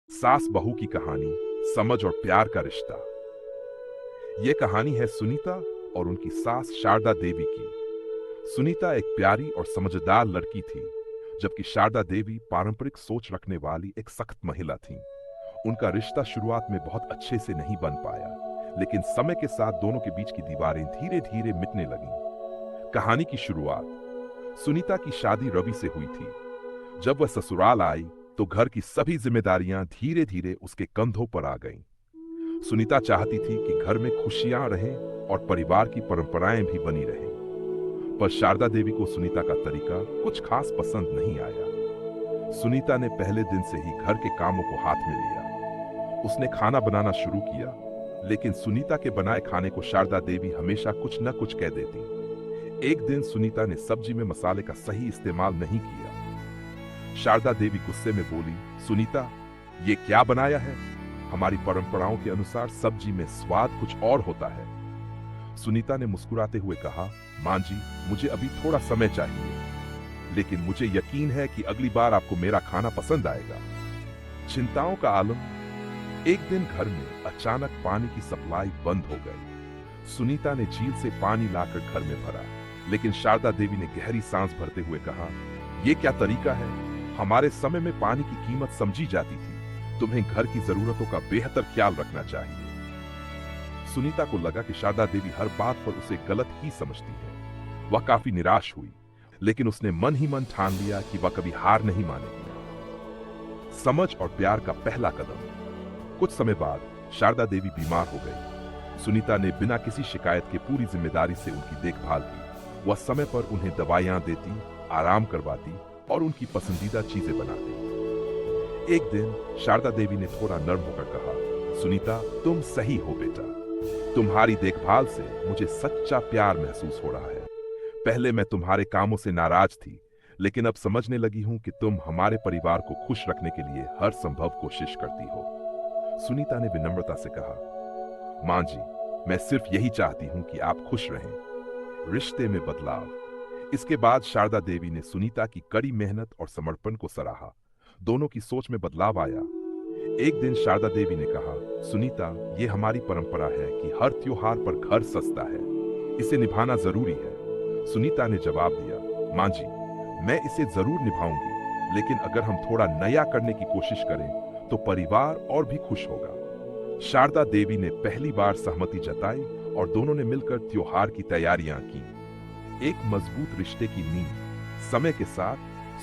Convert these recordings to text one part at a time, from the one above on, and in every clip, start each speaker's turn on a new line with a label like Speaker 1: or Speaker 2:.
Speaker 1: सास बहू की कहानी, समझ और प्यार का रिश्ता। यह कहानी है सुनीता और उनकी सास शारदा देवी की। सुनीता एक प्यारी और समझदार लड़की थी, जबकि शारदा देवी पारंपरिक सोच रखने वाली एक सख्त महिला थी। उनका रिश्ता शुरुआत में बहुत अच्छे से नहीं बन पाया, लेकिन समय के साथ दोनों के बीच की दीवारें धीरे धीरे मिटने लगीं। कहानी की शुरुआत सुनीता की शादी रवि से हुई थी। जब वह ससुराल आई तो घर की सभी जिम्मेदारियां धीरे धीरे उसके कंधों पर आ गईं। सुनीता चाहती थी कि घर में खुशियां रहें और परिवार की परंपराएं भी बनी रहें। पर शारदा देवी को सुनीता का तरीका कुछ खास पसंद नहीं आया। सुनीता ने पहले दिन से ही घर के कामों को हाथ में लिया। उसने खाना बनाना शुरू किया, लेकिन सुनीता के बनाए खाने को शारदा देवी हमेशा कुछ न कुछ कह देती। एक दिन सुनीता ने सब्जी में मसाले का सही इस्तेमाल नहीं किया। शारदा देवी गुस्से में बोली, सुनीता, ये क्या बनाया है? हमारी परंपराओं के अनुसार सब्जी में स्वाद कुछ और होता है। सुनीता ने मुस्कुराते हुए कहा, मां जी, मुझे अभी थोड़ा समय चाहिए, लेकिन मुझे यकीन है कि अगली बार आपको मेरा खाना पसंद आएगा। चिंताओं का आलम। एक दिन घर में अचानक पानी की सप्लाई बंद हो गई। सुनीता ने झील से पानी लाकर घर में भरा, लेकिन शारदा देवी ने गहरी सांस भरते हुए कहा, यह क्या तरीका है? हमारे समय में पानी की कीमत समझी जाती थी। तुम्हें घर की जरूरतों का बेहतर ख्याल रखना चाहिए। सुनीता को लगा कि शारदा देवी हर बात पर उसे गलत ही समझती है। वह काफी निराश हुई, लेकिन उसने मन ही मन ठान लिया कि वह कभी हार नहीं मानेगी। समझ और प्यार का पहला कदम। कुछ समय बाद शारदा देवी बीमार हो गई। सुनीता ने बिना किसी शिकायत के पूरी जिम्मेदारी से उनकी देखभाल की। वह समय पर उन्हें दवाइयां देती, आराम करवाती और उनकी पसंदीदा चीजें बनाती। एक दिन शारदा देवी ने थोड़ा नर्म होकर कहा, सुनीता, तुम सही हो बेटा। तुम्हारी देखभाल से मुझे सच्चा प्यार महसूस हो रहा है। पहले मैं तुम्हारे कामों से नाराज थी, लेकिन अब समझने लगी हूं कि तुम हमारे परिवार को खुश रखने के लिए हर संभव कोशिश करती हो। सुनीता ने विनम्रता से कहा, मां जी, मैं सिर्फ यही चाहती हूं कि आप खुश रहें। रिश्ते में बदलाव। इसके बाद शारदा देवी ने सुनीता की कड़ी मेहनत और समर्पण को सराहा। दोनों की सोच में बदलाव आया। एक दिन शारदा देवी ने कहा, सुनीता, ये हमारी परंपरा है कि हर त्योहार पर घर सजता है। इसे निभाना जरूरी है। सुनीता ने जवाब दिया, मां जी, मैं इसे जरूर निभाऊंगी, लेकिन अगर हम थोड़ा नया करने की कोशिश करें तो परिवार और भी खुश होगा। शारदा देवी ने पहली बार सहमति जताई और दोनों ने मिलकर त्योहार की तैयारियां की। एक मजबूत रिश्ते की नींव। समय के साथ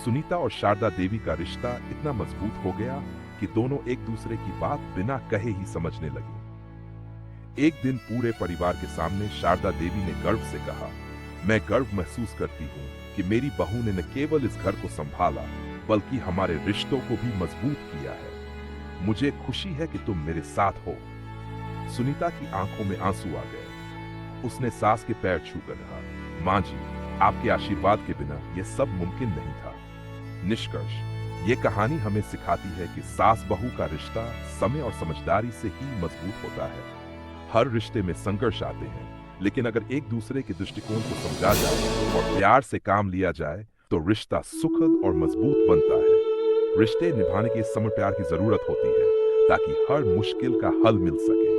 Speaker 1: सुनीता और शारदा देवी का रिश्ता इतना मजबूत हो गया कि दोनों एक दूसरे की बात बिना कहे ही समझने लगे। एक दिन पूरे परिवार के सामने शारदा देवी ने गर्व से कहा, मैं गर्व महसूस करती हूँ कि मेरी बहू ने न केवल इस घर को संभाला, बल्कि हमारे रिश्तों को भी मजबूत किया है। मुझे खुशी है कि तुम मेरे साथ हो। सुनीता की आंखों में आंसू आ गए। उसने सास के पैर छूकर कहा, मां जी, आपके आशीर्वाद के बिना यह सब मुमकिन नहीं था। निष्कर्ष, ये कहानी हमें सिखाती है कि सास बहू का रिश्ता समय और समझदारी से ही मजबूत होता है। हर रिश्ते में संघर्ष आते हैं, लेकिन अगर एक दूसरे के दृष्टिकोण को समझा जाए और प्यार से काम लिया जाए तो रिश्ता सुखद और मजबूत बनता है। रिश्ते निभाने के समय प्यार की जरूरत होती है, ताकि हर मुश्किल का हल मिल सके।